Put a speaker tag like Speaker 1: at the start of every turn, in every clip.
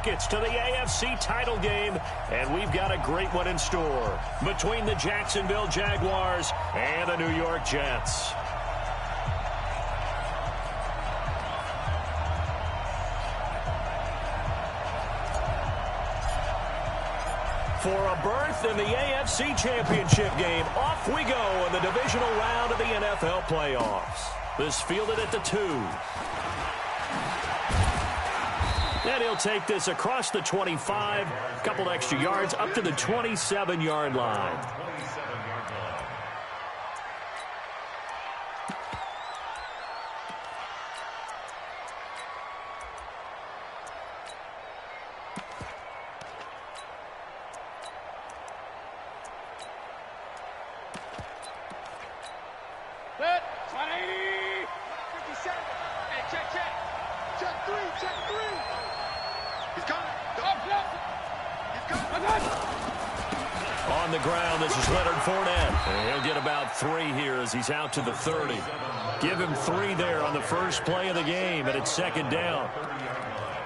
Speaker 1: tickets to the AFC title game, and we've got a great one in store between the Jacksonville Jaguars and the New York Jets. For a berth in the AFC Championship game, off we go in the divisional round of the NFL playoffs. This fielded at the 2. And he'll take this across the 25, a couple extra yards up to the 27-yard line. On the ground, this is Leonard Fournette. And he'll get about 3 here as he's out to the 30. Give him 3 there on the first play of the game, and it's second down.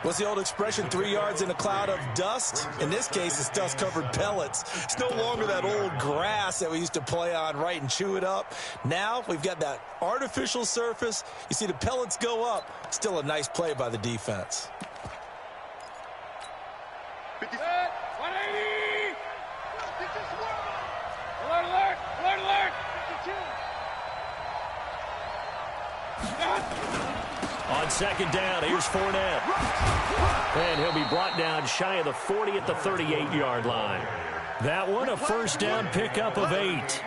Speaker 2: What's the old expression, 3 yards in a cloud of dust? In this case, it's dust-covered pellets. It's no longer that old grass that we used to play on, right, and chew it up. Now we've got that artificial surface. You see the pellets go up. Still a nice play by the defense.
Speaker 3: 180! Alert, alert! Alert, alert! 52!
Speaker 1: On second down, here's Fournette. And he'll be brought down shy of the 40 at the 38-yard line. That one, a first down pickup of 8.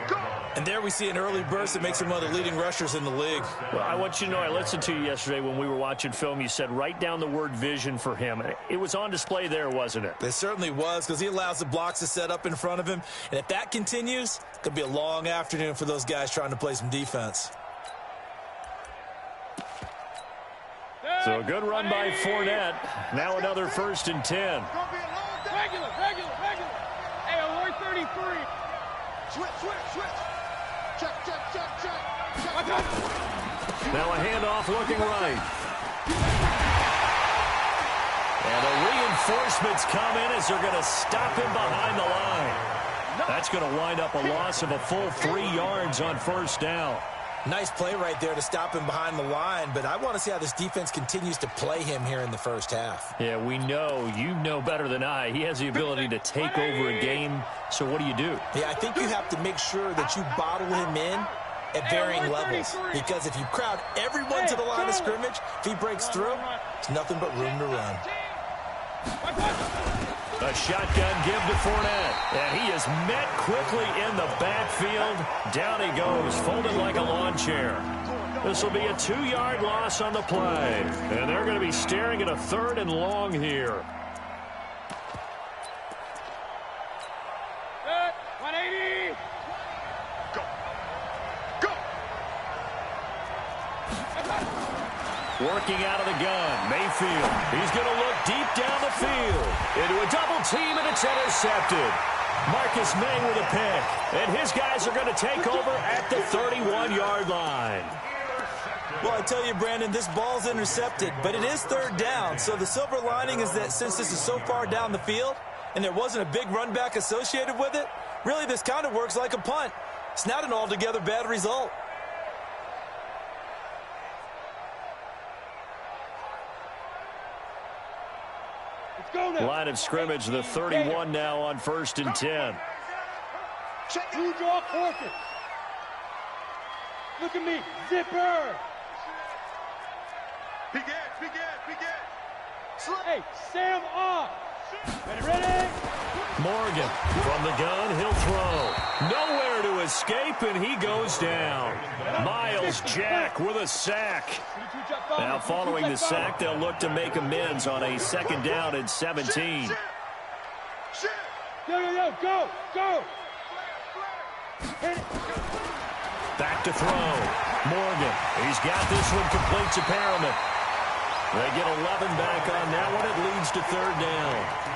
Speaker 2: And there we see an early burst that makes him one of the leading rushers in the league.
Speaker 1: Well, I want you to know, I listened to you yesterday when we were watching film. You said write down the word vision for him. It was on display there, wasn't it?
Speaker 2: It certainly was, because he allows the blocks to set up in front of him. And if that continues, it could be a long afternoon for those guys trying to play some defense.
Speaker 1: So a good run by Fournette. Now another 1st and 10.
Speaker 3: Regular. Hey, alert 33. Switch. Check.
Speaker 1: Now a handoff looking right. And the reinforcements come in as they're going to stop him behind the line. That's going to wind up a loss of a full 3 yards on first down.
Speaker 2: Nice play right there to stop him behind the line, but I want to see how this defense continues to play him here in the first half.
Speaker 1: Yeah, we know. You know better than I. He has the ability to take over a game, so what do?
Speaker 2: Yeah, I think you have to make sure that you bottle him in at varying levels, because if you crowd everyone to the line of scrimmage, if he breaks through, there's nothing but room to run.
Speaker 1: A shotgun give to Fournette, and he is met quickly in the backfield. Down he goes, folded like a lawn chair. This will be a 2-yard loss on the play, and they're going to be staring at a 3rd and long here.
Speaker 3: 180! Go!
Speaker 1: Working out of the gun, Mayfield. He's going to look deep down the field. Into a double team, and it's intercepted. Marcus May with a pick. And his guys are going to take over at the 31-yard line.
Speaker 2: Well, I tell you, Brandon, this ball's intercepted, but it is 3rd down. So the silver lining is that since this is so far down the field and there wasn't a big run back associated with it, really this kind of works like a punt. It's not an altogether bad result.
Speaker 1: Line of scrimmage, the 31 now on 1st and 10.
Speaker 3: Two draw quarters. Look at me, zipper. Begin. Hey, Sam off. Ready?
Speaker 1: Morgan from the gun, he'll throw. Nowhere to escape, and he goes down. Miles Jack with a sack. Now following the sack, they'll look to make amends on a 2nd down and 17.
Speaker 3: Go.
Speaker 1: Back to throw. Morgan, he's got this one complete to Perriman. They get 11 back on that one. It leads to third down.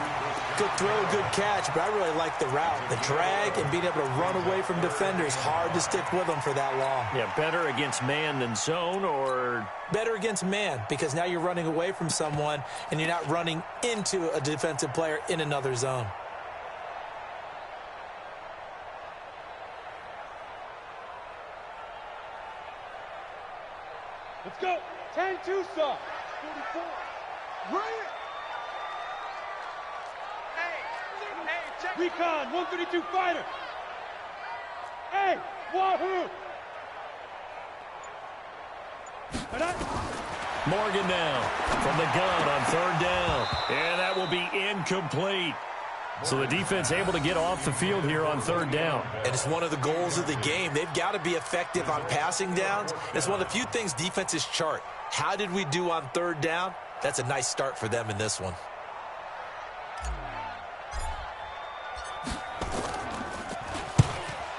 Speaker 2: Good throw, good catch, but I really like the route. The drag and being able to run away from defenders, hard to stick with them for that long.
Speaker 1: Yeah, better against man than zone, or?
Speaker 2: Better against man, because now you're running away from someone and you're not running into a defensive player in another zone.
Speaker 3: Let's go. 10-2, sir. 44. Right. Recon, 132 fighter. Hey, wahoo!
Speaker 1: Morgan now from the gun on third down. And that will be incomplete. So the defense able to get off the field here on third down.
Speaker 2: And it's one of the goals of the game. They've got to be effective on passing downs. It's one of the few things defenses chart. How did we do on third down? That's a nice start for them in this one.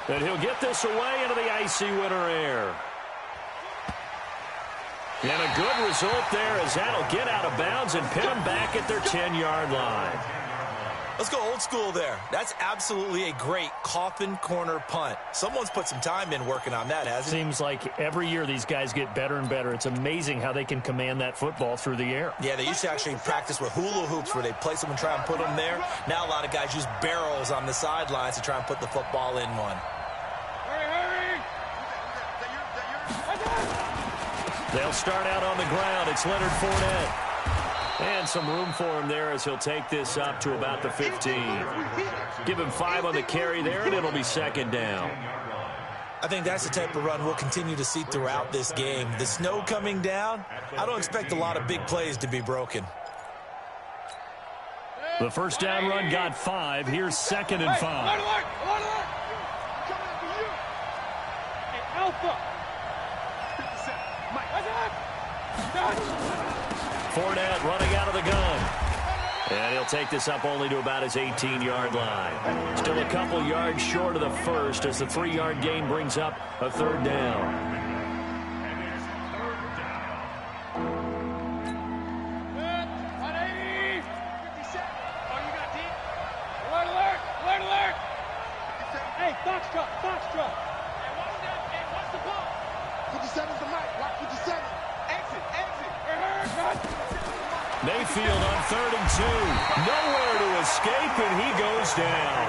Speaker 1: And he'll get this away into the icy winter air. And a good result there as that'll get out of bounds and pin them back at their 10-yard line.
Speaker 2: Let's go old school there. That's absolutely a great coffin corner punt. Someone's put some time in working on that, hasn't he?
Speaker 1: Seems like every year these guys get better and better. It's amazing how they can command that football through the air.
Speaker 2: Yeah, they used to actually practice with hula hoops where they place them and try and put them there. Now a lot of guys use barrels on the sidelines to try and put the football in one.
Speaker 1: They'll start out on the ground. It's Leonard Fournette. And some room for him there as he'll take this up to about the 15. Give him 5 on the carry there, and it'll be second down.
Speaker 2: I think that's the type of run we'll continue to see throughout this game. The snow coming down, I don't expect a lot of big plays to be broken.
Speaker 1: The first down run got 5. Here's second and 5.
Speaker 3: Hey, Alpha.
Speaker 1: Fournette running out of the gun. And he'll take this up only to about his 18-yard line. Still a couple yards short of the first as the 3-yard gain brings up a third down.
Speaker 3: Hey, Foxtrot. Hey, what's the ball?
Speaker 4: 57's the mic. Watch 57. Exit.
Speaker 1: Mayfield on 3rd and 2. Nowhere to escape, and he goes down.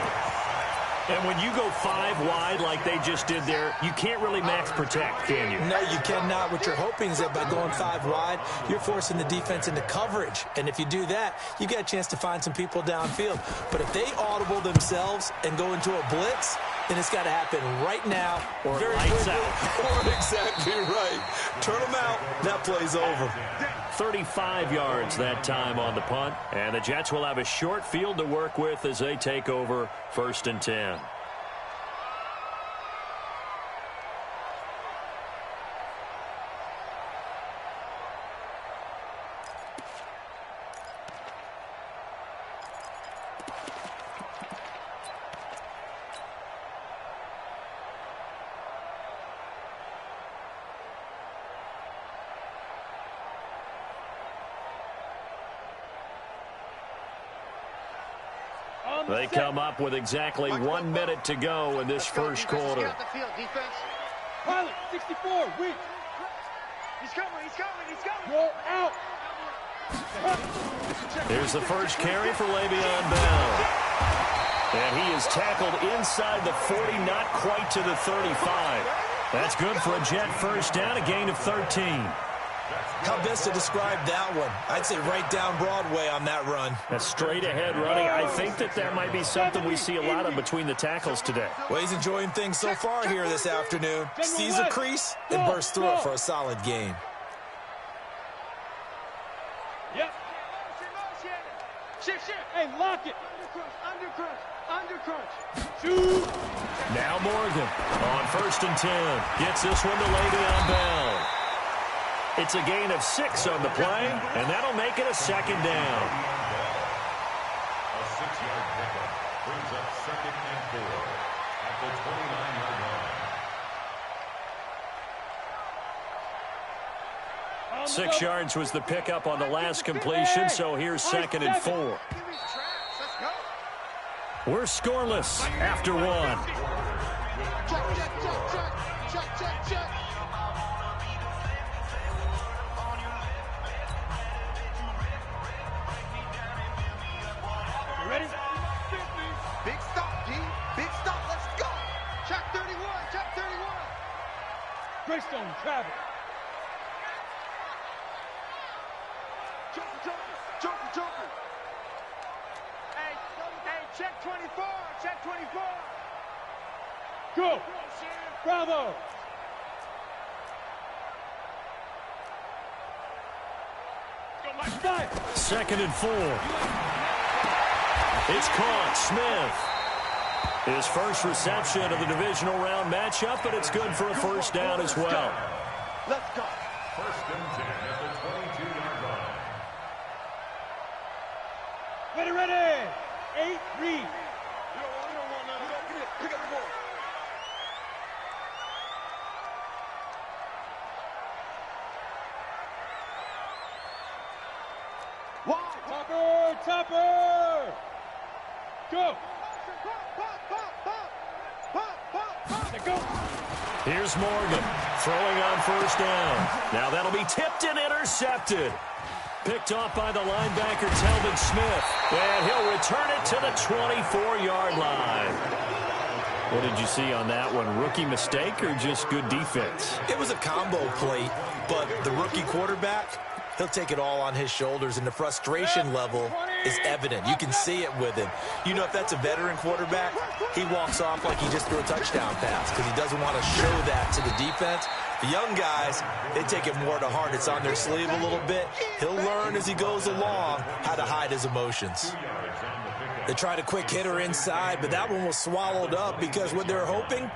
Speaker 1: And when you go 5 wide like they just did there, you can't really max protect, can you?
Speaker 2: No, you cannot. What you're hoping is that by going 5 wide, you're forcing the defense into coverage. And if you do that, you get a chance to find some people downfield. But if they audible themselves and go into a blitz, then it's got to happen right now.
Speaker 1: Or
Speaker 2: very
Speaker 1: lights
Speaker 2: quickly.
Speaker 1: out.
Speaker 2: Or exactly right. Turn them out. That play's over.
Speaker 1: 35 yards that time on the punt. And the Jets will have a short field to work with as they take over 1st and 10. They come up with exactly 1 minute to go in this first quarter.
Speaker 3: Pilot, 64, weak.
Speaker 4: He's coming.
Speaker 3: Roll out.
Speaker 1: Here's the first carry for Le'Veon Bell. And he is tackled inside the 40, not quite to the 35. That's good for a Jet first down, a gain of 13.
Speaker 2: How best to describe that one? I'd say right down Broadway on that run.
Speaker 1: That's straight ahead running. I think that might be something we see a lot of between the tackles today.
Speaker 2: Well, he's enjoying things so far here this afternoon. Sees a crease and bursts through it for a solid gain.
Speaker 3: Yep.
Speaker 4: Shift.
Speaker 3: Hey, lock it.
Speaker 4: Undercrunch.
Speaker 3: Shoot.
Speaker 1: Now Morgan on 1st and 10. Gets this one to Le'Veon Bell. It's a gain of 6 on the play, and that'll make it a second down.
Speaker 5: A 6-yard pickup brings up 2nd and 4 at the 29-yard line.
Speaker 1: 6 yards was the pickup on the last completion, so here's 2nd and 4. We're scoreless after 1.
Speaker 4: Check. You ready? Big stop, D. Big stop. Let's go. Check 31. Check 31.
Speaker 3: Greystone, travel.
Speaker 4: Joker. Hey, check 24. Check 24.
Speaker 3: Go. Bravo. Fire.
Speaker 1: 2nd and 4. It's caught. Smith. His first reception of the divisional round matchup, but it's good for a first down as well.
Speaker 4: Let's go.
Speaker 5: 1st and 10 at the 22-yard line.
Speaker 3: Ready. 8, read.
Speaker 4: We don't want none. We don't get it. Pick up the ball.
Speaker 3: Topper. Go. Go.
Speaker 1: Here's Morgan throwing on first down. Now that'll be tipped and intercepted. Picked off by the linebacker, Telvin Smith. And he'll return it to the 24-yard line. What did you see on that one? Rookie mistake or just good defense?
Speaker 2: It was a combo play, but the rookie quarterback, he'll take it all on his shoulders, and the frustration level is evident. You can see it with him. You know, if that's a veteran quarterback, he walks off like he just threw a touchdown pass because he doesn't want to show that to the defense. The young guys, they take it more to heart. It's on their sleeve a little bit. He'll learn as he goes along how to hide his emotions. They tried a quick hitter inside, but that one was swallowed up because what they're hoping,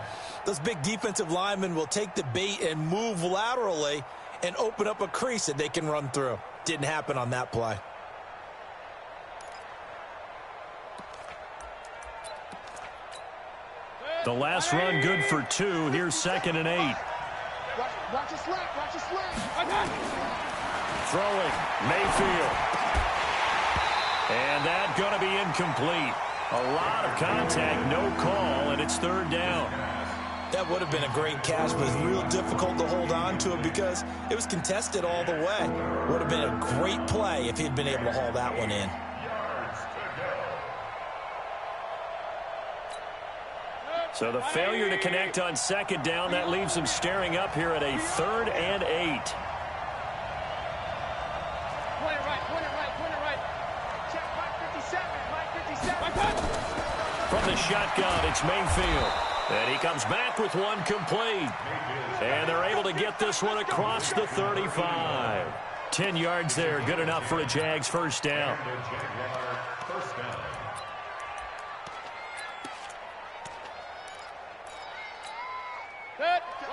Speaker 2: those big defensive linemen will take the bait and move laterally and open up a crease that they can run through. Didn't happen on that play.
Speaker 1: The last run good for 2. Here's 2nd and 8.
Speaker 4: Watch your slack.
Speaker 1: Throwing, Mayfield. And that's going to be incomplete. A lot of contact, no call, and it's 3rd down.
Speaker 2: That would have been a great catch, but it's real difficult to hold on to it because it was contested all the way. Would have been a great play if he'd been able to haul that one in.
Speaker 1: So the failure to connect on 2nd down, that leaves him staring up here at a 3rd and 8.
Speaker 4: Point it right. Check 557.
Speaker 1: From the shotgun, it's Mayfield. And he comes back with one complete. And they're able to get this one across the 35. 10 yards there, good enough for a Jags first down.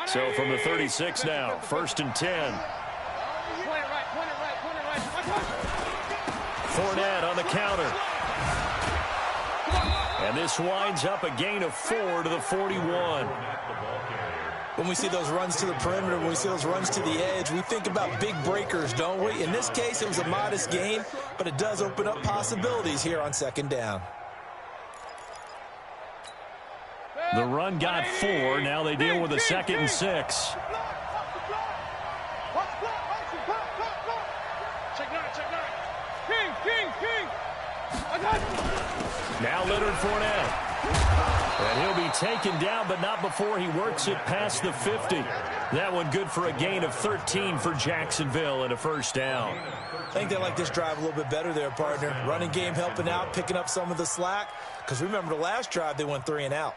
Speaker 1: So from the 36 now, 1st and 10. Fournette on the counter. And this winds up a gain of 4 to the 41.
Speaker 2: When we see those runs to the perimeter, when we see those runs to the edge, we think about big breakers, don't we? In this case, it was a modest gain, but it does open up possibilities here on 2nd down.
Speaker 1: The run got 4. Now they deal with a 2nd and 6. Now Leonard Fournette. And he'll be taken down, but not before he works it past the 50. That one good for a gain of 13 for Jacksonville and a first down.
Speaker 2: I think they like this drive a little bit better there, partner. Running game helping out, picking up some of the slack. Because remember, the last drive, they went 3 and out.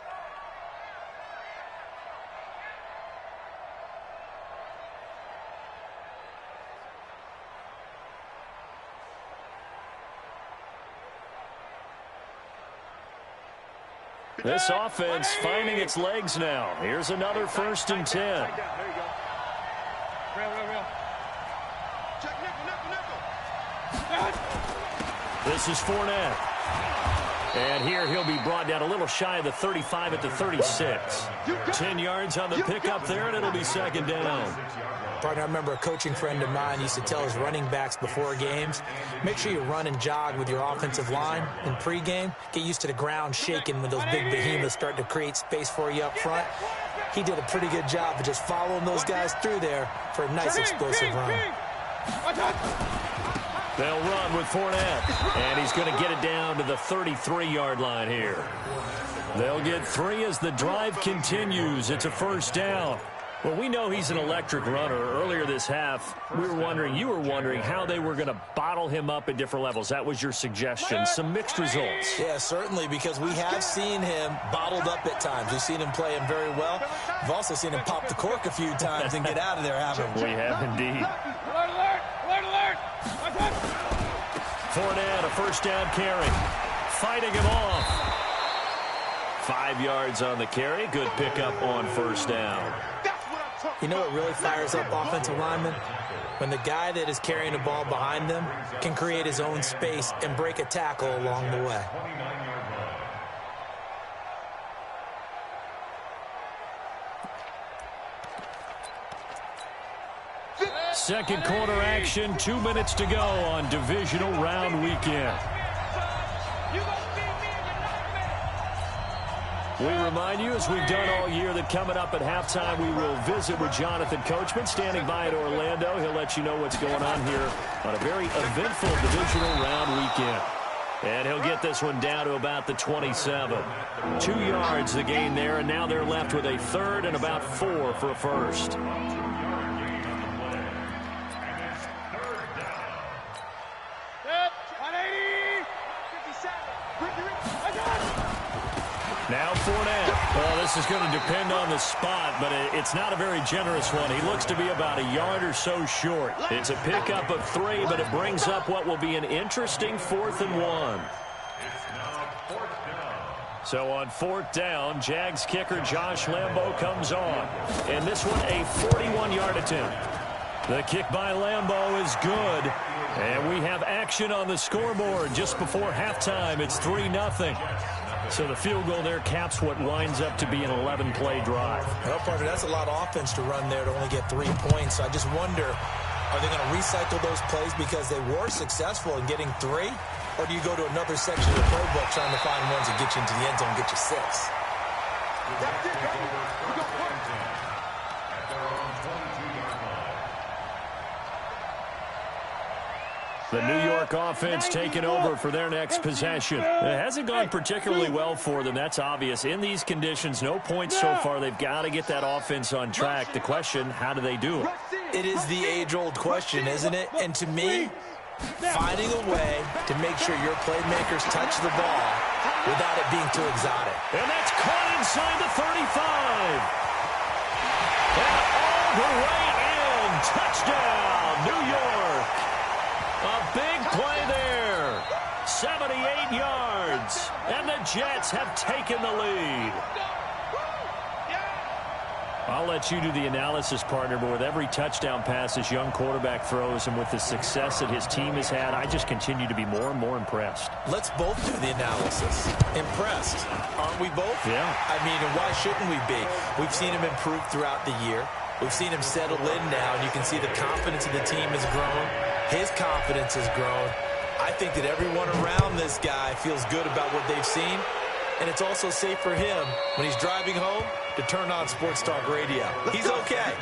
Speaker 1: This offense finding its legs now. Here's another 1st and 10.
Speaker 4: There you go. Real. Check nickel.
Speaker 1: This is Fournette. And here he'll be brought down a little shy of the 35 at the 36. 10 yards on the pickup there, and it'll be second down.
Speaker 6: Partner, I remember a coaching friend of mine used to tell his running backs before games, make sure you run and jog with your offensive line in pregame. Get used to the ground shaking when those big behemoths start to create space for you up front. He did a pretty good job of just following those guys through there for a nice explosive run.
Speaker 1: They'll run with Fournette, and he's going to get it down to the 33-yard line here. They'll get 3 as the drive continues. It's a first down. Well, we know he's an electric runner. Earlier this half, you were wondering how they were going to bottle him up at different levels. That was your suggestion. Some mixed results.
Speaker 2: Yeah, certainly, because we have seen him bottled up at times. We've seen him play him very well. We've also seen him pop the cork a few times and get out of there, haven't we?
Speaker 1: We have indeed.
Speaker 3: Alert, alert, alert, alert.
Speaker 1: Fournette, a first down carry. Fighting him off. 5 yards on the carry. Good pickup on first down.
Speaker 6: You know what really fires up offensive linemen? When the guy that is carrying the ball behind them can create his own space and break a tackle along the way.
Speaker 1: Second quarter action, 2 minutes to go on divisional round weekend. We remind you, as we've done all year, that coming up at halftime, we will visit with Jonathan Coachman, standing by at Orlando. He'll let you know what's going on here on a very eventful divisional round weekend. And he'll get this one down to about the 27. 2 yards the gain there, and now they're left with a third and about 4 for a first. Now Fournette. Well, this is going to depend on the spot, but it's not a very generous one. He looks to be about a yard or so short. It's a pickup of 3, but it brings up what will be an interesting 4th and 1. So on 4th down, Jags kicker Josh Lambo comes on. And this one, a 41-yard attempt. The kick by Lambo is good. And we have action on the scoreboard just before halftime. It's 3-0. So the field goal there caps what winds up to be an 11-play drive.
Speaker 2: Well, partner, that's a lot of offense to run there to only get 3 points. So I just wonder, are they going to recycle those plays because they were successful in getting 3? Or do you go to another section of the playbook trying to find ones that get you into the end zone and get you 6?
Speaker 4: That's it, baby. We got one.
Speaker 1: The New York offense taking over for their next possession. It hasn't gone particularly well for them. That's obvious. In these conditions, no points so far. They've got to get that offense on track. The question, how do they do it?
Speaker 2: It is the age-old question, isn't it? And to me, finding a way to make sure your playmakers touch the ball without it being too exotic.
Speaker 1: And that's caught inside the 35. And all the way in. Touchdown, New York. A big play there. 78 yards. And the Jets have taken the lead. I'll let you do the analysis, partner, but with every touchdown pass this young quarterback throws and with the success that his team has had, I just continue to be more and more impressed.
Speaker 2: Let's both do the analysis. Impressed. Aren't we both?
Speaker 1: Yeah.
Speaker 2: I mean, and why shouldn't we be? We've seen him improve throughout the year. We've seen him settle in now, and you can see the confidence of the team has grown. His confidence has grown. I think that everyone around this guy feels good about what they've seen, and it's also safe for him when he's driving home to turn on Sports Talk Radio. He's okay.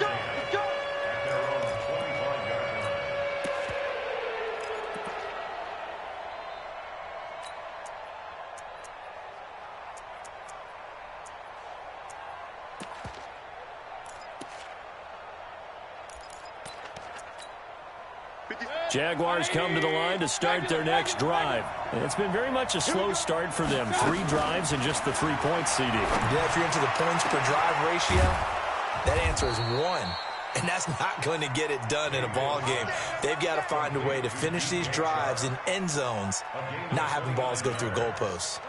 Speaker 1: Jaguars come to the line to start their next drive. It's been very much a slow start for them. 3 drives and just the 3 points, CD.
Speaker 2: Yeah, if you're into the points per drive ratio, that answer is 1. And that's not going to get it done in a ball game. They've got to find a way to finish these drives in end zones, not having balls go through goalposts.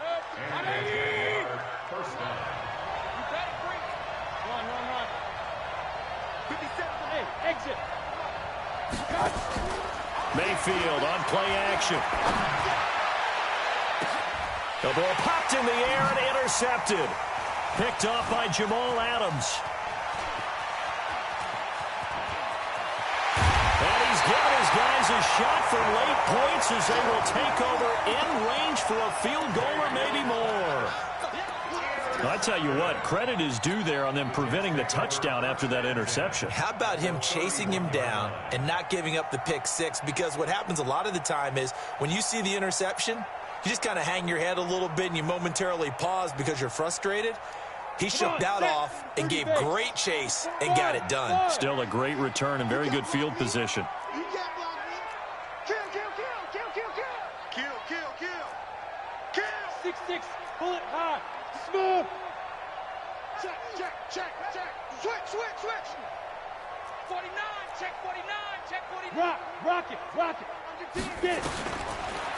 Speaker 3: Exit.
Speaker 1: Mayfield on play action. The ball popped in the air and intercepted. Picked off by Jamal Adams. And he's given his guys a shot for late points as they will take over in range for a field goal or maybe more. I tell you what, credit is due there on them preventing the touchdown after that interception.
Speaker 2: How about him chasing him down and not giving up the pick six? Because what happens a lot of the time is when you see the interception, you just kind of hang your head a little bit and you momentarily pause because you're frustrated. He shook that off and gave great chase and got it done.
Speaker 1: Still a great return and very good field position.
Speaker 3: Kill. 6-6, pull it high. Smooth. Check. Switch. 49, check 49. Rock it. Get it.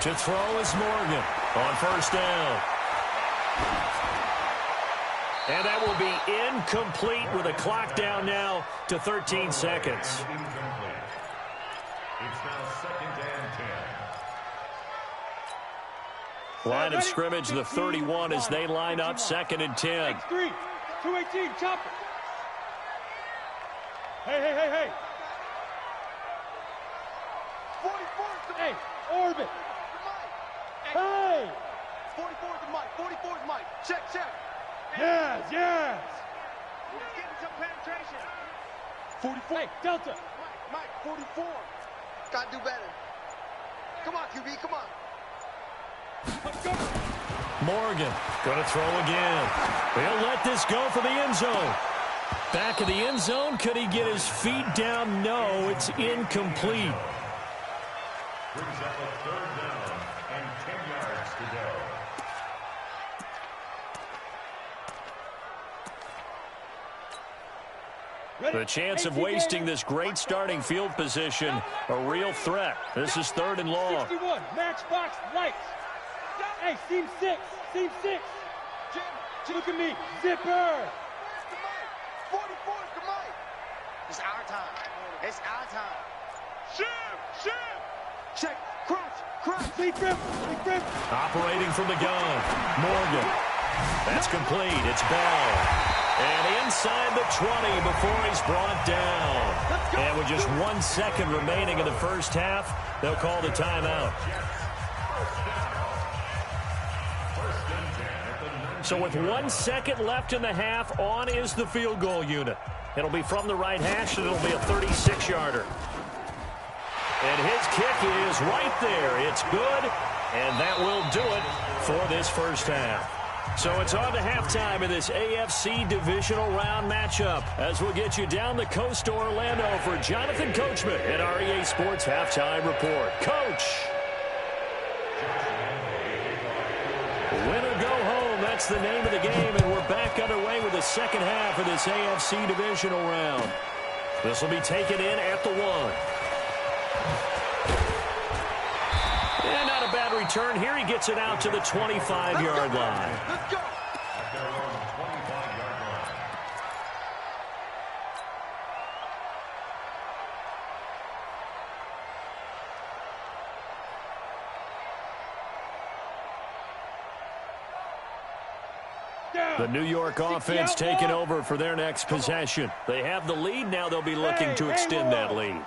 Speaker 1: To throw is Morgan on first down. And that will be incomplete with a clock down now to 13 seconds.
Speaker 5: It's now 2nd and 10.
Speaker 1: Line of scrimmage, the 31 as they line up 2nd and 10.
Speaker 3: 3, 218, chopper. Hey. 44 hey, orbit. Hey.
Speaker 4: 44 is Mike. Check.
Speaker 3: Yes.
Speaker 4: He's getting some penetration.
Speaker 3: 44. Hey, Delta.
Speaker 4: Mike, 44. Gotta do better. Come on, QB, come on.
Speaker 1: Morgan going to throw again. He'll let this go for the end zone. Back of the end zone. Could he get his feet down? No, it's incomplete.
Speaker 5: Brings up a 3rd down and 10 yards to go.
Speaker 1: The chance of wasting this great starting field position, a real threat. This is 3rd and long.
Speaker 3: 61, matchbox lights. Hey, seam 6. Look at me, zipper.
Speaker 4: 44 is the Mike. It's our time. Shim. Check, crouch.
Speaker 3: Big grip.
Speaker 1: Operating from the gun. Morgan. That's complete. It's Bell. And inside the 20 before he's brought down. And with just 1 second remaining in the first half, they'll call the timeout. So with 1 second left in the half, on is the field goal unit. It'll be from the right hash, and it'll be a 36-yarder. And his kick is right there. It's good, and that will do it for this first half. So it's on to halftime in this AFC divisional round matchup as we'll get you down the coast to Orlando for Jonathan Coachman at our EA Sports Halftime Report. Coach! Win or go home, that's the name of the game, and we're back underway with the second half of this AFC divisional round. This will be taken in at the 1. And not a bad return here. He gets it out to the 25-yard line.
Speaker 4: Let's go.
Speaker 5: At their own 25-yard line.
Speaker 1: The New York offense taking over for their next possession. They have the lead. Now they'll be looking to extend that lead.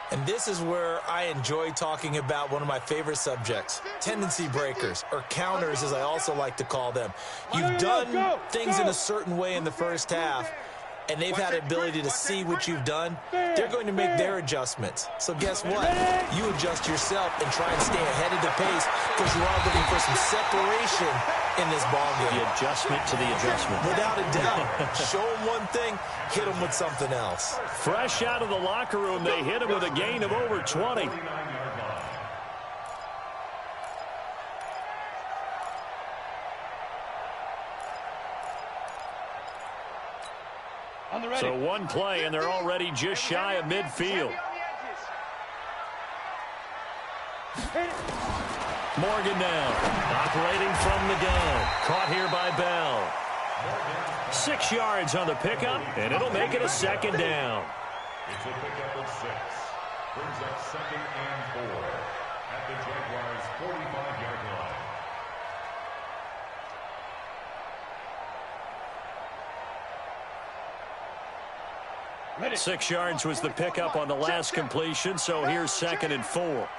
Speaker 2: And this is where I enjoy talking about one of my favorite subjects, tendency breakers, or counters as I also like to call them. You've done things in a certain way in the first half, and they've had the ability to see what you've done. They're going to make their adjustments. So guess what? You adjust yourself and try and stay ahead of the pace because you are looking for some separation in this ballgame.
Speaker 1: The adjustment to the adjustment.
Speaker 2: Without a doubt. Show them one thing, hit them with something else.
Speaker 1: Fresh out of the locker room, they hit him with a gain of over 20. So one play, and they're already just shy of midfield. Morgan now, operating from the gun. Caught here by Bell. 6 yards on the pickup, and it'll make it a second down.
Speaker 5: It's a pickup of 6. Brings up 2nd and 4 at the Jaguars' 45-yard line.
Speaker 1: 6 yards was the pickup on the last completion, so here's 2nd and 4.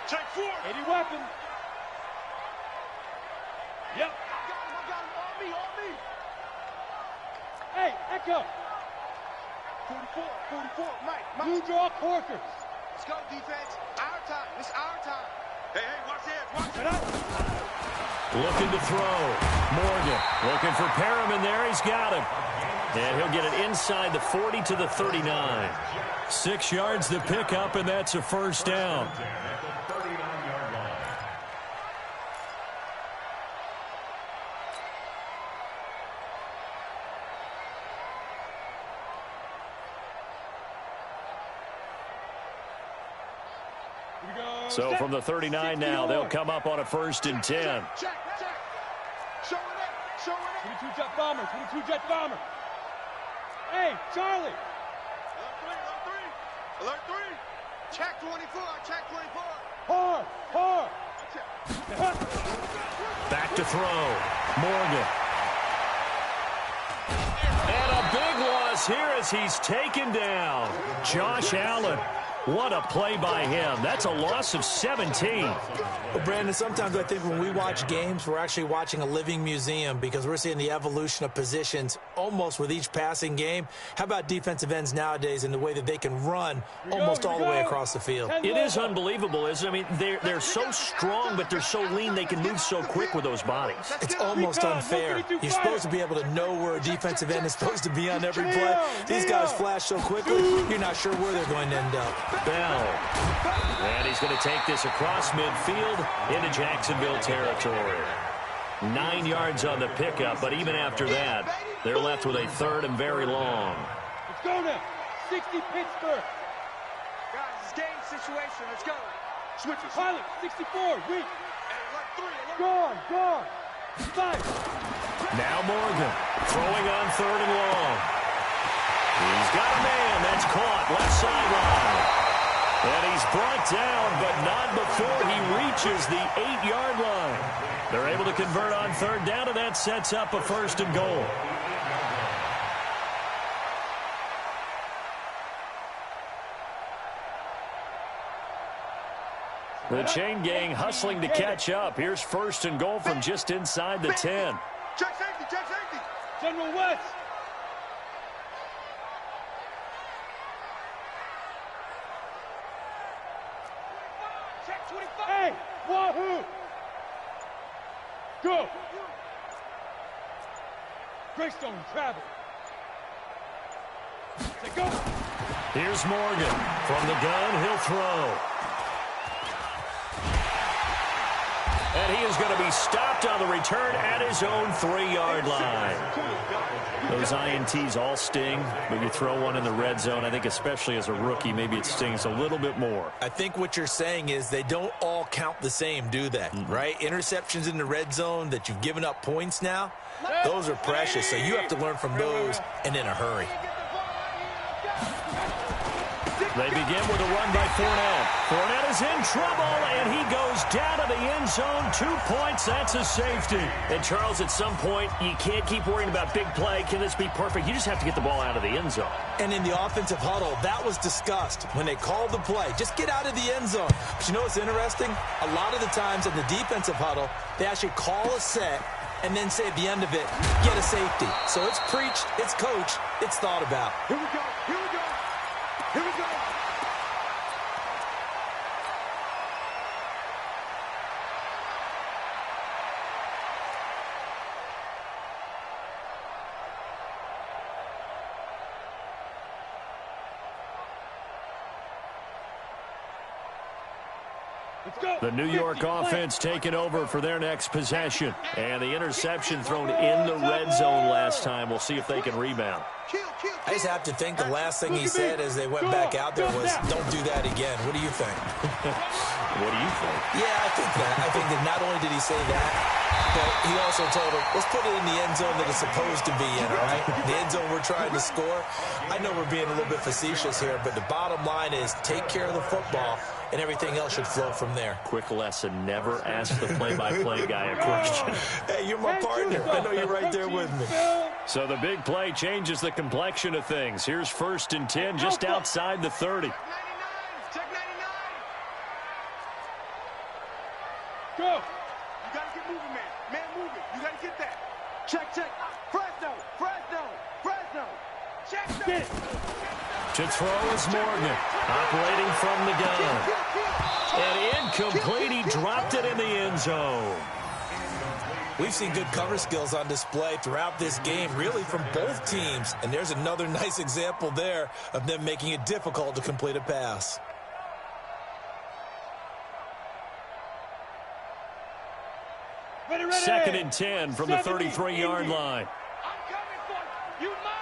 Speaker 3: Check 4. 80 weapon. Yep.
Speaker 4: I got him. On me.
Speaker 3: Hey, Echo.
Speaker 4: 44. Mike.
Speaker 3: You draw corkers.
Speaker 4: Let's go, defense. Our time. It's our time. Hey, watch this.
Speaker 3: Shut up.
Speaker 1: Looking to throw. Morgan looking for Perriman there. He's got him. And he'll get it inside the 40 to the 39. 6 yards the pickup, and that's a first down. So from the 39 now, they'll come up on a 1st and 10.
Speaker 4: Check. Show it up.
Speaker 3: 22 jet bomber. 22 jet bomber. Hey, Charlie.
Speaker 4: Alert 3. Check 24.
Speaker 3: Hard.
Speaker 1: Back to throw. Morgan. And a big loss here as he's taken down. Josh Allen. What a play by him. That's a loss of 17.
Speaker 6: Well, Brandon, sometimes I think when we watch games, we're actually watching a living museum because we're seeing the evolution of positions almost with each passing game. How about defensive ends nowadays and the way that they can run almost all the way across the field?
Speaker 1: It is unbelievable, isn't it? I mean, they're so strong, but they're so lean they can move so quick with those bodies.
Speaker 6: It's almost unfair. You're supposed to be able to know where a defensive end is supposed to be on every play. These guys flash so quickly, you're not sure where they're going to end up.
Speaker 1: Bell. And he's going to take this across midfield into Jacksonville territory. 9 yards on the pickup, but even after that, they're left with a 3rd and very long.
Speaker 3: Let's go now. 60 Pittsburgh.
Speaker 4: Guys, it's game situation. Let's go.
Speaker 3: Switches. Pilot, 64. Weak.
Speaker 4: Alert 3.
Speaker 3: Gone. Five.
Speaker 1: Now Morgan throwing on 3rd and long. He's got a man. That's caught. Left sideline. And he's brought down, but not before he reaches the 8-yard line. They're able to convert on 3rd down, and that sets up a 1st and goal. The chain gang hustling to catch up. Here's 1st and goal from just inside the 10.
Speaker 4: Check safety.
Speaker 3: General West.
Speaker 4: Check 25.
Speaker 3: Hey, Wahoo. Go. Greystone travel. Say go.
Speaker 1: Here's Morgan. From the gun, he'll throw. And he is going to be stopped on the return at his own 3-yard line. Those INTs all sting, but you throw one in the red zone, I think especially as a rookie, maybe it stings a little bit more.
Speaker 2: I think what you're saying is they don't all count the same, do they? Right? Interceptions in the red zone that you've given up points now, those are precious. So you have to learn from those and in a hurry.
Speaker 1: They begin with a run by Fournette. Fournette is in trouble, and he goes down to the end zone. 2 points, that's a safety. And, Charles, at some point, you can't keep worrying about big play. Can this be perfect? You just have to get the ball out of the end zone.
Speaker 2: And in the offensive huddle, that was discussed when they called the play. Just get out of the end zone. But you know what's interesting? A lot of the times in the defensive huddle, they actually call a set and then say at the end of it, get a safety. So it's preached, it's coached, it's thought about.
Speaker 4: Here we go.
Speaker 1: The New York offense taking over for their next possession. And the interception thrown in the red zone last time. We'll see if they can rebound.
Speaker 2: I just have to think the last thing he said as they went back out there was, don't do that again. What do you think?
Speaker 1: What do you think?
Speaker 2: Yeah, I think that. I think that not only did he say that, but he also told him, let's put it in the end zone that it's supposed to be in, all right? The end zone we're trying to score. I know we're being a little bit facetious here, but the bottom line is take care of the football
Speaker 6: and everything else should flow from there.
Speaker 1: Quick lesson, never ask the play-by-play guy a question.
Speaker 2: Hey, you're my partner. I know you're right there with me.
Speaker 1: So the big play changes the complexion of things. Here's 1st and 10 just outside the 30.
Speaker 4: Check 99.
Speaker 3: Go.
Speaker 4: You got to get moving, man. Man moving. You got to get that. Check. Fresno. Check.
Speaker 3: Get it.
Speaker 1: To throw is Morgan, operating from the gun. And incomplete, he dropped it in the end zone.
Speaker 2: We've seen good cover skills on display throughout this game, really from both teams. And there's another nice example there of them making it difficult to complete a pass.
Speaker 3: Ready.
Speaker 1: 2nd and 10 from the 33-yard line.
Speaker 4: I'm coming for you. You mine.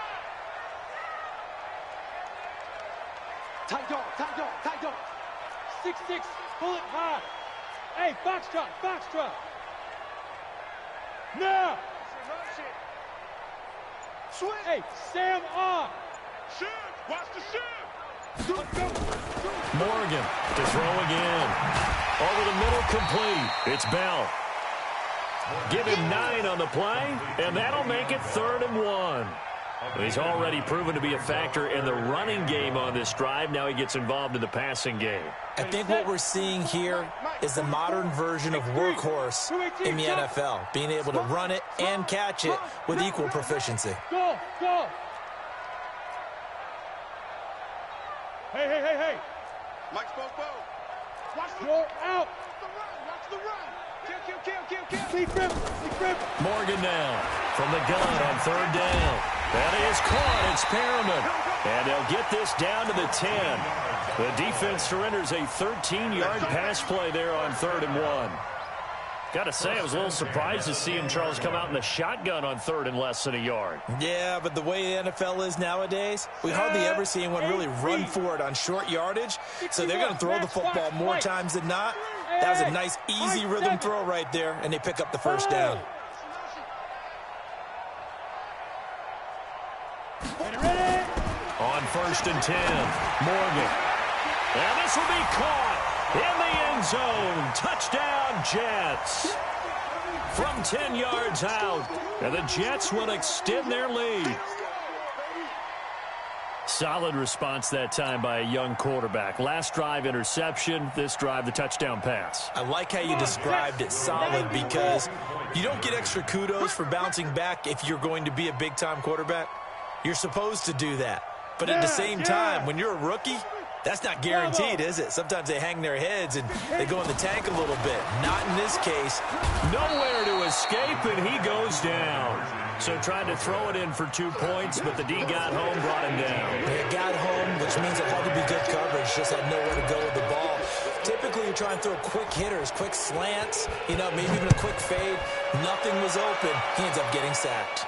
Speaker 3: Tight dog. 6-6. Pull it high. Hey, Foxtrot. Now.
Speaker 4: Switch.
Speaker 3: Hey, Sam on.
Speaker 4: Shoot. Watch the shoot.
Speaker 1: Morgan to throw again. Over the middle, complete. It's Bell. Give him 9 on the play, and that'll make it 3rd and 1. He's already proven to be a factor in the running game on this drive. Now he gets involved in the passing game.
Speaker 2: I think what we're seeing here is the modern version of workhorse in the NFL, being able to run it and catch it with equal proficiency.
Speaker 3: Go. Hey.
Speaker 4: Mike's post. Watch the
Speaker 3: You're out.
Speaker 4: Watch the run. Kill.
Speaker 3: Deep rip.
Speaker 1: Morgan now from the gun on 3rd down. That is caught. It's Perriman. And they'll get this down to the 10. The defense surrenders a 13-yard pass play there on 3rd and 1. Got to say, I was a little surprised to see him, Charles, come out in the shotgun on 3rd and less than a yard.
Speaker 2: Yeah, but the way the NFL is nowadays, we hardly ever see anyone really run for it on short yardage. So they're going to throw the football more times than not. That was a nice, easy rhythm throw right there, and they pick up the 1st down.
Speaker 1: On 1st and 10, Morgan. And this will be caught in the end zone. Touchdown, Jets. From 10 yards out. And the Jets will extend their lead. Solid response that time by a young quarterback. Last drive, interception. This drive, the touchdown pass.
Speaker 2: I like how you described it, solid, because you don't get extra kudos for bouncing back if you're going to be a big-time quarterback. You're supposed to do that. But at the same time, when you're a rookie, that's not guaranteed, is it? Sometimes they hang their heads and they go in the tank a little bit. Not in this case.
Speaker 1: Nowhere to escape, and he goes down. So tried to throw it in for 2 points, but the D got home, brought him down.
Speaker 2: They got home, which means it had to be good coverage. Just had nowhere to go with the ball. Typically, you try and throw quick hitters, quick slants, maybe even a quick fade. Nothing was open. He ends up getting sacked.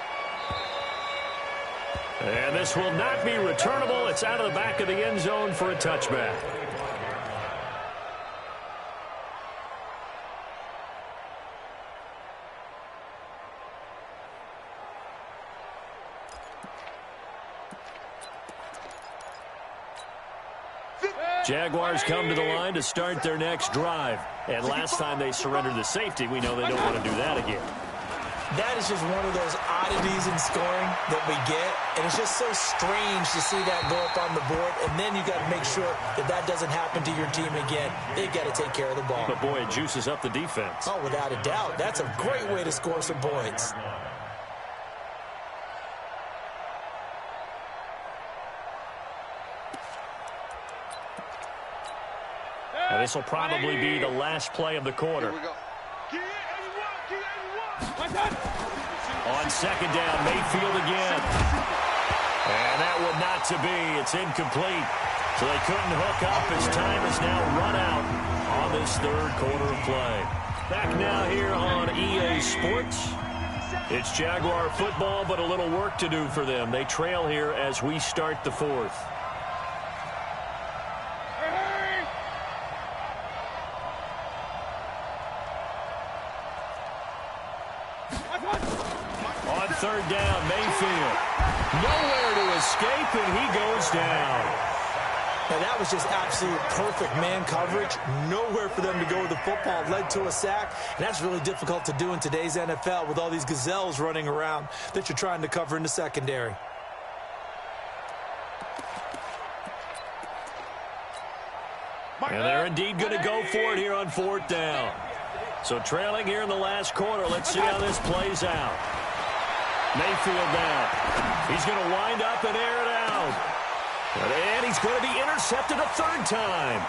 Speaker 1: And this will not be returnable. It's out of the back of the end zone for a touchback. Jaguars come to the line to start their next drive. And last time they surrendered the safety, we know they don't want to do that again.
Speaker 2: That is just one of those oddities in scoring that we get. And it's just so strange to see that go up on the board. And then you got to make sure that that doesn't happen to your team again. They've got to take care of the ball.
Speaker 1: But, boy, it juices up the defense.
Speaker 2: Oh, without a doubt. That's a great way to score some points.
Speaker 1: Now, this will probably be the last play of the quarter.
Speaker 4: Here we go. Get 81.
Speaker 1: On 2nd down, Mayfield again. And that one not to be. It's incomplete. So they couldn't hook up as time is now run out on this 3rd quarter of play. Back now here on EA Sports. It's Jaguar football, but a little work to do for them. They trail here as we start the 4th. On 3rd down, Mayfield. Nowhere to escape, and he goes down.
Speaker 6: And that was just absolute perfect man coverage. Nowhere for them to go with the football. Led to a sack. And that's really difficult to do in today's NFL with all these gazelles running around that you're trying to cover in the secondary.
Speaker 1: And they're indeed going to go for it here on 4th down. So trailing here in the last quarter. Let's see how this plays out. Mayfield now. He's going to wind up and air it out. And he's going to be intercepted a 3rd time.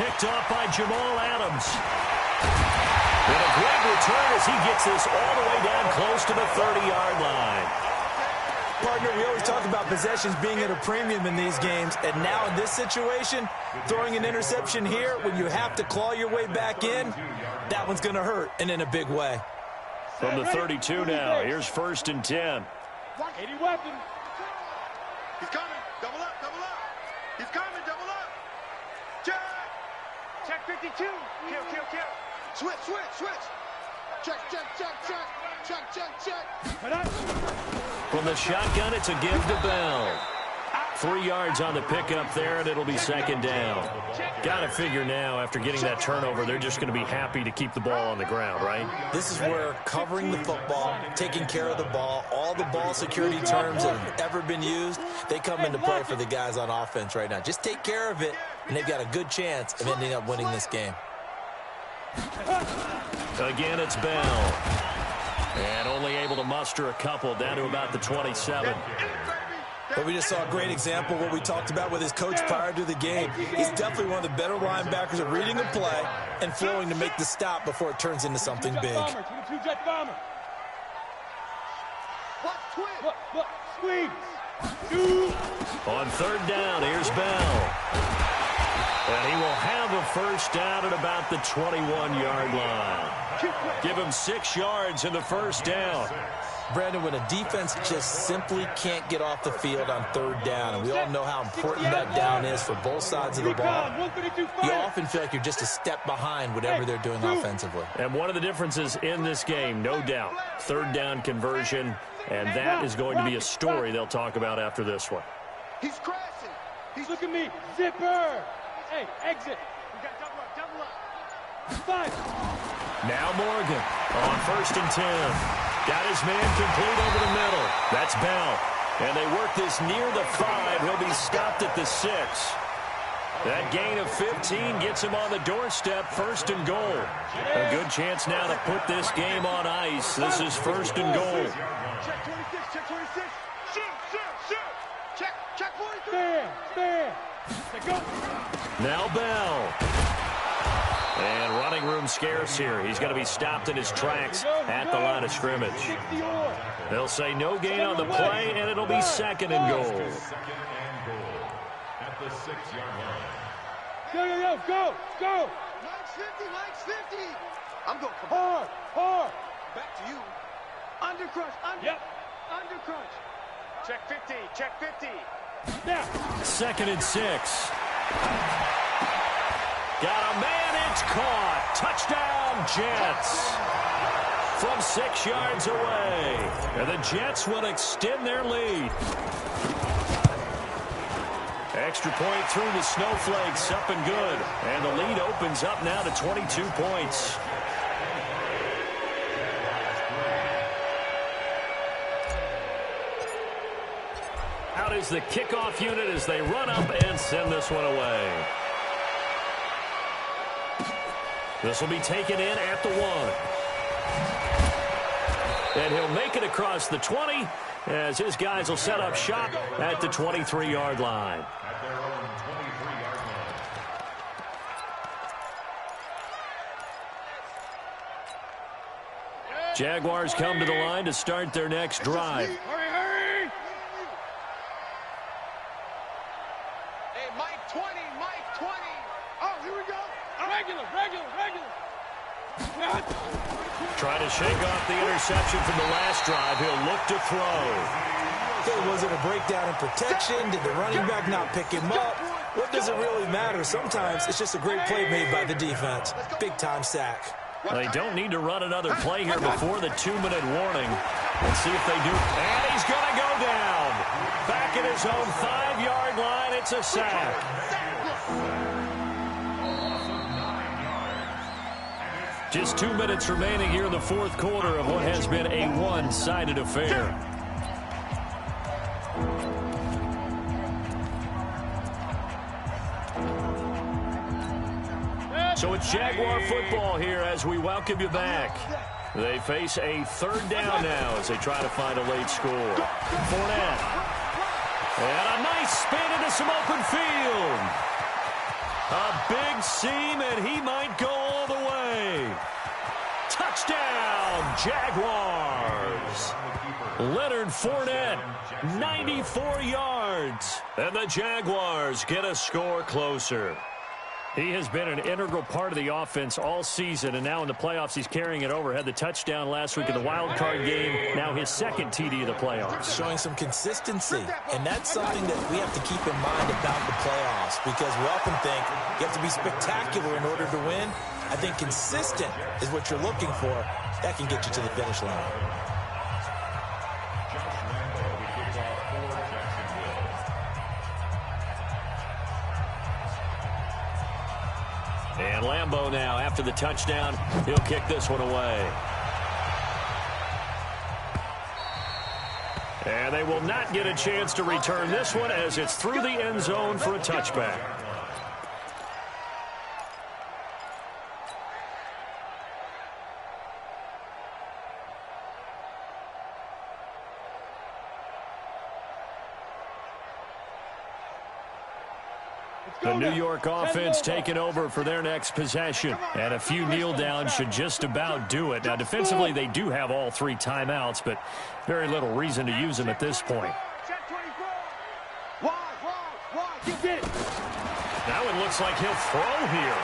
Speaker 1: Picked off by Jamal Adams. And a great return as he gets this all the way down close to the 30-yard line.
Speaker 6: Partner, we always talk about possessions being at a premium in these games, and now in this situation, throwing an interception here when you have to claw your way back in, that one's going to hurt, and in a big way.
Speaker 1: From the 32 now, here's 1st and 10.
Speaker 3: 80 weapons.
Speaker 4: He's coming. Double up, double up. He's coming, double up. Check.
Speaker 3: Check 52. Kill, kill, kill.
Speaker 4: Switch, switch, switch. Check, check, check, check. Check, check, check.
Speaker 3: Cut up.
Speaker 1: From the shotgun, it's a give to Bell. 3 yards on the pickup there, and it'll be 2nd down. Got to figure now, after getting that turnover, they're just going to be happy to keep the ball on the ground, right?
Speaker 6: This is where covering the football, taking care of the ball, all the ball security terms that have ever been used, they come into play for the guys on offense right now. Just take care of it, and they've got a good chance of ending up winning this game.
Speaker 1: Again, it's Bell. And only able to muster a couple down to about the 27.
Speaker 6: But we just saw a great example of what we talked about with his coach prior to the game. He's definitely one of the better linebackers at reading a play and flowing to make the stop before it turns into something big.
Speaker 3: Jet bomber.
Speaker 4: What? Twin.
Speaker 3: Look. Squeeze.
Speaker 1: On 3rd down, here's Bell. And he will have a 1st down at about the 21-yard line. Give him 6 yards in the 1st down.
Speaker 6: Brandon, when a defense just simply can't get off the field on 3rd down, and we all know how important that down is for both sides of the ball, you often feel like you're just a step behind whatever they're doing offensively.
Speaker 1: And one of the differences in this game, no doubt, 3rd down conversion, and that is going to be a story they'll talk about after this one.
Speaker 4: He's crashing.
Speaker 3: Look at me. Zipper. Hey, exit. We got double up. 5.
Speaker 1: Now Morgan on 1st and 10. Got his man complete over the middle. That's Bell. And they work this near the 5. He'll be stopped at the 6. That gain of 15 gets him on the doorstep, 1st and goal. A good chance now to put this game on ice. This is 1st and goal.
Speaker 4: Check 26, check 26. Shoot. Check 43.
Speaker 3: Stand. Let's go.
Speaker 1: Now Bell. And running room scarce here. He's going to be stopped in his tracks at the line of scrimmage. They'll say no gain on the play, and it'll be 2nd and goal.
Speaker 5: At the 6-yard line.
Speaker 3: Go.
Speaker 4: Legs 50. I'm going.
Speaker 3: Hard.
Speaker 4: Back to you. Under crunch.
Speaker 3: Yep.
Speaker 4: Under crunch.
Speaker 3: Check 50. Now.
Speaker 1: 2nd and 6. Got a man, it's caught. Touchdown, Jets. From 6 yards away. And the Jets will extend their lead. Extra point through the snowflakes, up and good. And the lead opens up now to 22 points. Out is the kickoff unit as they run up and send this one away. This will be taken in at the 1. And he'll make it across the 20 as his guys will set up shop at the 23-yard line.
Speaker 5: At their own 23-yard line.
Speaker 1: Jaguars come to the line to start their next drive.
Speaker 3: Hurry.
Speaker 4: Hey, Mike 20. Oh, here we go.
Speaker 3: Regular.
Speaker 1: Trying to shake off the interception from the last drive. He'll look to throw.
Speaker 6: Was it a breakdown in protection? Did the running back not pick him up? What does it really matter? Sometimes it's just a great play made by the defense. Big-time sack.
Speaker 1: They don't need to run another play here before the 2-minute warning. Let's see if they do. And he's going to go down. Back at his own 5-yard line. It's a sack. Just 2 minutes remaining here in the fourth quarter of what has been a one-sided affair. So it's Jaguar football here as we welcome you back. They face a third down now as they try to find a late score. Fournette. And a nice spin into some open field. A big seam, and he might go all the way. Touchdown, Jaguars. Leonard Fournette, 94 yards. And the Jaguars get a score closer. He has been an integral part of the offense all season, and now in the playoffs he's carrying it over. Had the touchdown last week in the wild card game, now his second TD of the playoffs.
Speaker 2: Showing some consistency, and that's something that we have to keep in mind about the playoffs, because we often think you have to be spectacular in order to win. I think consistent is what you're looking for. That can get you to the finish line.
Speaker 1: And Lambeau now, after the touchdown, he'll kick this one away. And they will not get a chance to return this one as it's through the end zone for a touchback. The New York offense taking over for their next possession. And a few kneel downs should just about do it. Now, defensively, they do have all 3 timeouts, but very little reason to use them at this point. Now it looks like he'll throw here.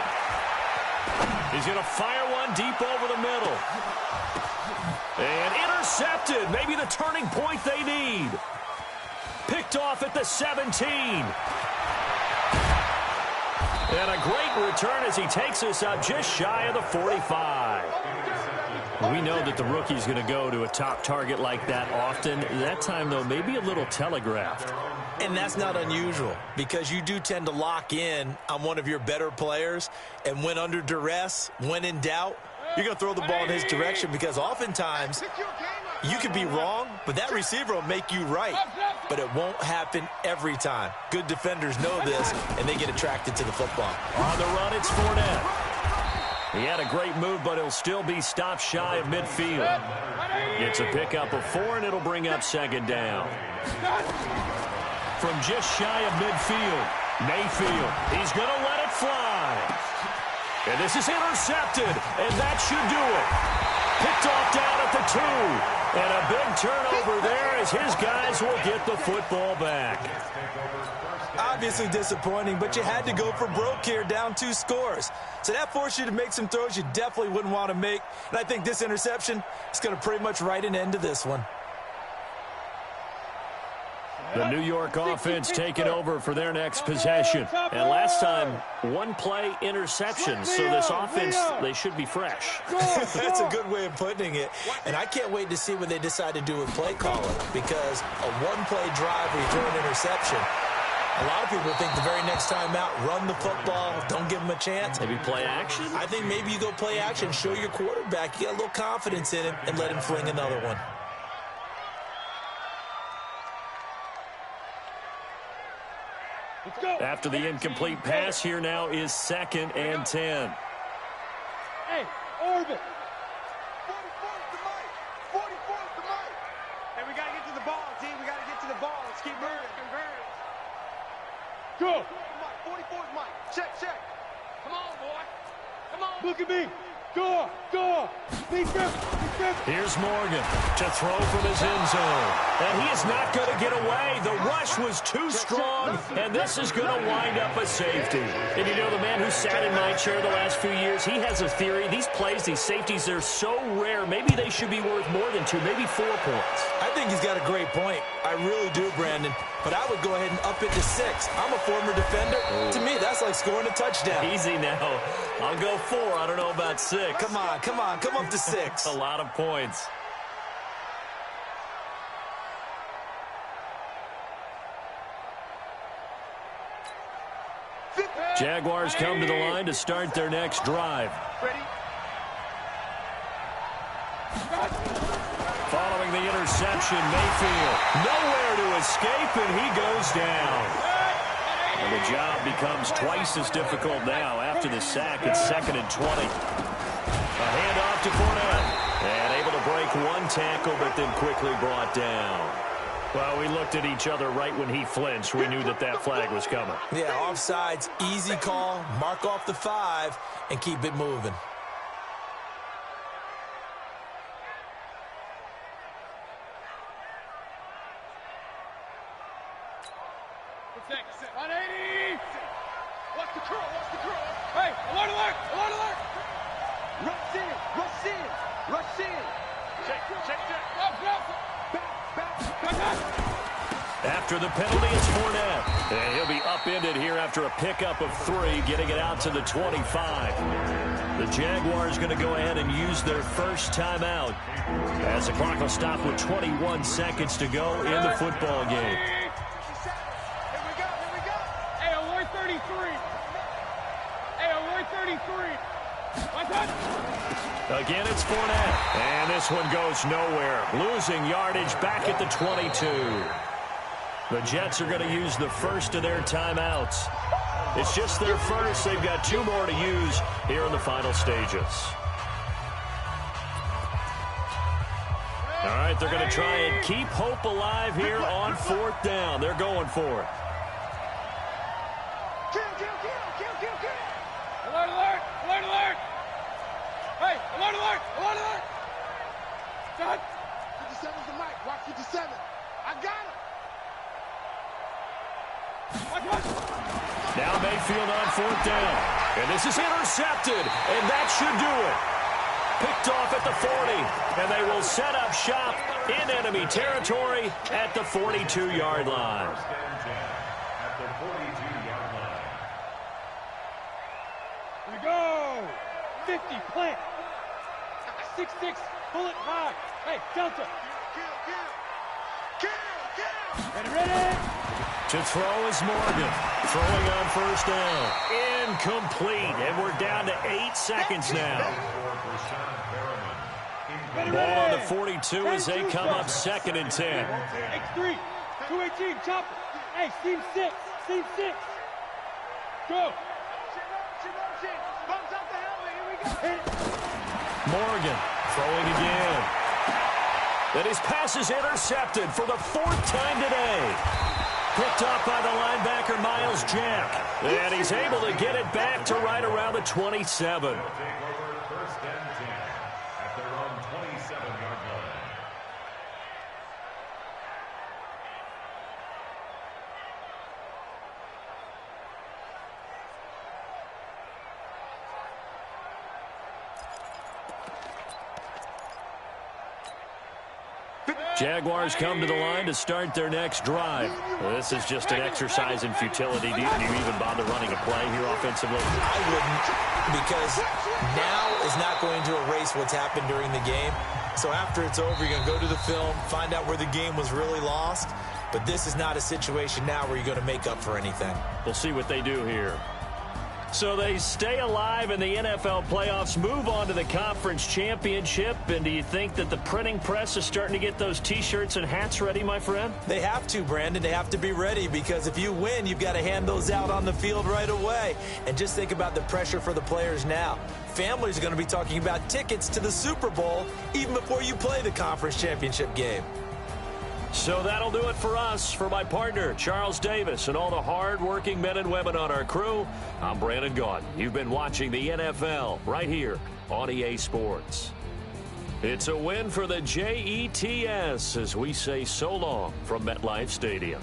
Speaker 1: He's going to fire one deep over the middle. And intercepted. Maybe the turning point they need. Picked off at the 17. And a great return as he takes us up just shy of the 45. We know that the rookie's going to go to a top target like that often. That time, though, maybe a little telegraphed.
Speaker 2: And that's not unusual, because you do tend to lock in on one of your better players, and when under duress, when in doubt, you're going to throw the ball in his direction, because oftentimes you could be wrong, but that receiver will make you right. But it won't happen every time. Good defenders know this, and they get attracted to the football.
Speaker 1: On the run, it's Fournette. He had a great move, but he'll still be stopped shy of midfield. It's a pickup of 4, and it'll bring up second down. From just shy of midfield, Mayfield. He's going to let it fly. And this is intercepted, and that should do it. Picked off down at the 2. And a big turnover there as his guys will get the football back.
Speaker 2: Obviously disappointing, but you had to go for broke here, down 2 scores. So that forced you to make some throws you definitely wouldn't want to make. And I think this interception is going to pretty much write an end to this one.
Speaker 1: The New York offense taking over for their next possession. And last time, 1-play interception. So this offense, they should be fresh.
Speaker 2: That's a good way of putting it. And I can't wait to see what they decide to do with play calling, because a 1-play drive where you throw an interception, a lot of people think the very next time out, run the football, don't give them a chance.
Speaker 1: Maybe play action?
Speaker 2: I think maybe you go play action, show your quarterback, you get a little confidence in him, and let him fling another one.
Speaker 1: After the incomplete pass, here now is 2nd and 10.
Speaker 3: Hey, orbit.
Speaker 4: 44's the mic. 44's the mic.
Speaker 7: Hey, we got to get to the ball, team. We got to get to the ball. Let's keep moving.
Speaker 3: Go.
Speaker 4: 44's mic. Check.
Speaker 7: Come on, boy. Come on.
Speaker 3: Look at me. Go. Be careful.
Speaker 1: Here's Morgan to throw from his end zone. And he is not going to get away. The rush was too strong, and this is going to wind up a safety. And you know, the man who sat in my chair the last few years, he has a theory. These plays, these safeties, they're so rare. Maybe they should be worth more than 2, maybe 4 points.
Speaker 2: I think he's got a great point. I really do, Brandon. But I would go ahead and up it to 6. I'm a former defender. To me, that's like scoring a touchdown.
Speaker 1: Easy now. I'll go 4. I don't know about 6.
Speaker 2: Come on. Come up to 6.
Speaker 1: A lot of points. Jaguars come to the line to start their next drive.
Speaker 7: Ready?
Speaker 1: Following the interception, Mayfield nowhere to escape, and he goes down. And the job becomes twice as difficult now after the sack. It's 2nd and 20. A handoff to Fournette. And able to break one tackle, but then quickly brought down. Well, we looked at each other right when he flinched. We knew that that flag was coming.
Speaker 2: Yeah, offsides, easy call. Mark off the 5 and keep it moving.
Speaker 3: Watch the curl, watch the curl. Hey, alert, alert, alert, alert.
Speaker 7: Rush in, rush in, rush in.
Speaker 3: Check. Back.
Speaker 1: After the penalty, it's Fournette. And he'll be upended here after a pickup of 3, getting it out to the 25. The Jaguars going to go ahead and use their first timeout as the clock will stop with 21 seconds to go in the football game.
Speaker 3: Here we go. Hey, alert 33. Hey, alert 33. What's that?
Speaker 1: Again, it's Fournette. And this one goes nowhere. Losing yardage back at the 22. The Jets are going to use the first of their timeouts. It's just their first. They've got 2 more to use here in the final stages. All right, they're going to try and keep hope alive here on 4th down. They're going for it.
Speaker 7: Kill.
Speaker 3: Alert. Hey, alert. Shut.
Speaker 7: 57's the mic. Watch 57. I got him.
Speaker 3: Watch.
Speaker 1: Now Mayfield on 4th down. And this is intercepted. And that should do it. Picked off at the 40. And they will set up shop in enemy territory at the 42-yard line.
Speaker 5: At the 42-yard line.
Speaker 3: Here we go. 50, plant. 6-6, pull it high. Hey, Delta.
Speaker 7: Kill.
Speaker 3: Ready.
Speaker 1: To throw is Morgan. Throwing on 1st down. Incomplete. And we're down to 8 seconds now. Ball on the 42 as they come up 2nd and 10.
Speaker 3: X3, 218, chop it. Hey, seam 6. Go.
Speaker 7: Bumps up the helmet. Here we go.
Speaker 3: Hit it.
Speaker 1: Morgan throwing again. Then his pass is intercepted for the 4th time today. Picked off by the linebacker, Miles Jack. And he's able to get it back to right around the 27.
Speaker 5: Take over 1st and 10 at their own 27-yard line.
Speaker 1: Jaguars come to the line to start their next drive. This is just an exercise in futility. Do you even bother running a play here offensively?
Speaker 2: I wouldn't, because now is not going to erase what's happened during the game. So after it's over, you're going to go to the film, find out where the game was really lost. But this is not a situation now where you're going to make up for anything.
Speaker 1: We'll see what they do here. So they stay alive in the NFL playoffs, move on to the conference championship. And do you think that the printing press is starting to get those T-shirts and hats ready, my friend?
Speaker 2: They have to, Brandon. They have to be ready, because if you win, you've got to hand those out on the field right away. And just think about the pressure for the players now. Families are going to be talking about tickets to the Super Bowl even before you play the conference championship game.
Speaker 1: So that'll do it for us. For my partner, Charles Davis, and all the hard-working men and women on our crew, I'm Brandon Gaudin. You've been watching the NFL right here on EA Sports. It's a win for the Jets as we say so long from MetLife Stadium.